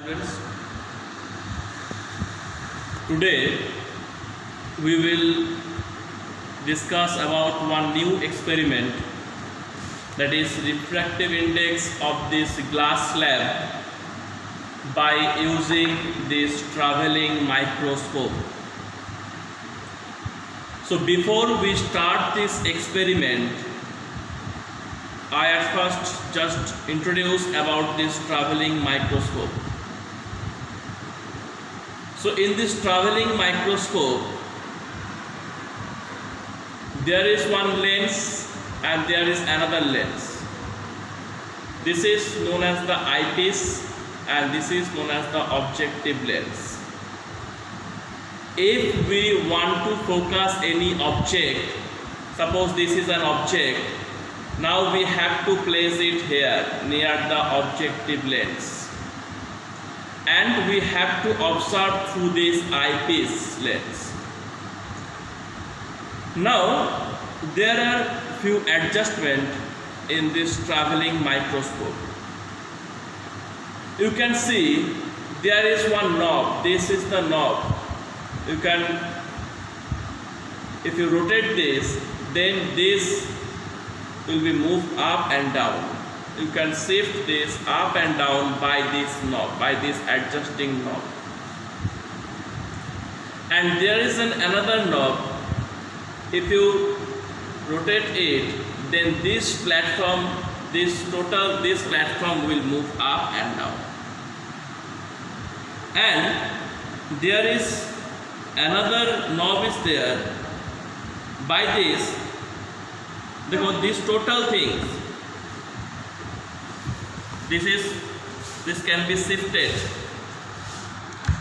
Friends, today we will discuss about one new experiment, that is refractive index of this glass slab by using this traveling microscope. So before we start this experiment, I at first just introduce about this traveling microscope. So in this traveling microscope, there is one lens and there is another lens. This is known as the eyepiece and this is known as the objective lens. If we want to focus any object, suppose this is an object, now we have to place it here near the objective lens. And we have to observe through this eyepiece lens. Now there are few adjustments in this traveling microscope. You can see there is one knob. This is the knob. You can, if you rotate this, then this will be moved up and down. You can shift this up and down by this knob, by this adjusting knob. And there is another knob. If you rotate it, then this platform, this platform will move up and down. And there is another knob is there. By this, because these total things, this can be shifted.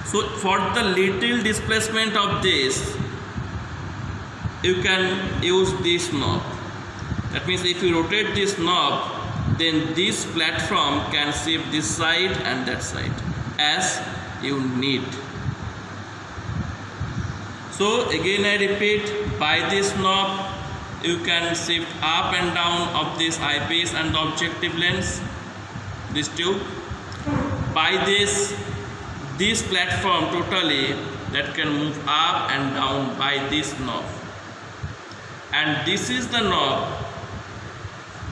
So for the little displacement of this, you can use this knob. That means if you rotate this knob, then this platform can shift this side and that side as you need. So again I repeat, by this knob you can shift up and down of this eyepiece and the objective lens, this tube. By this platform totally, that can move up and down by this knob. And this is the knob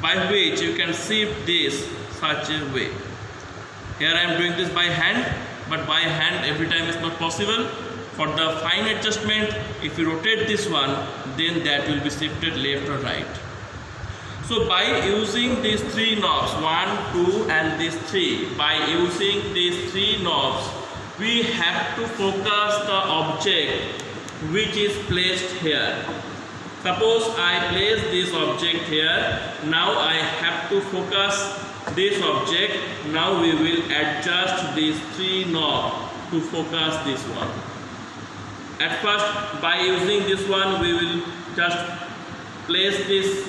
by which you can shift this such a way. Here I am doing this by hand, but by hand every time is not possible. For the fine adjustment, if you rotate this one, then that will be shifted left or right. So by using these three knobs, 1, 2 and these 3, by using these three knobs, we have to focus the object which is placed here. Suppose I place this object here, now I have to focus this object. Now we will adjust these three knobs to focus this one. At first, by using this one, we will just place this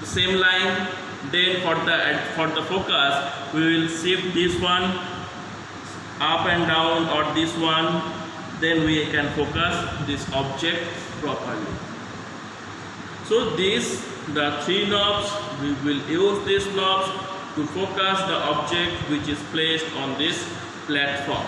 the same line. Then for the focus, we will shift this one up and down, or this one. Then we can focus this object properly. So the three knobs, we will use these knobs to focus the object which is placed on this platform.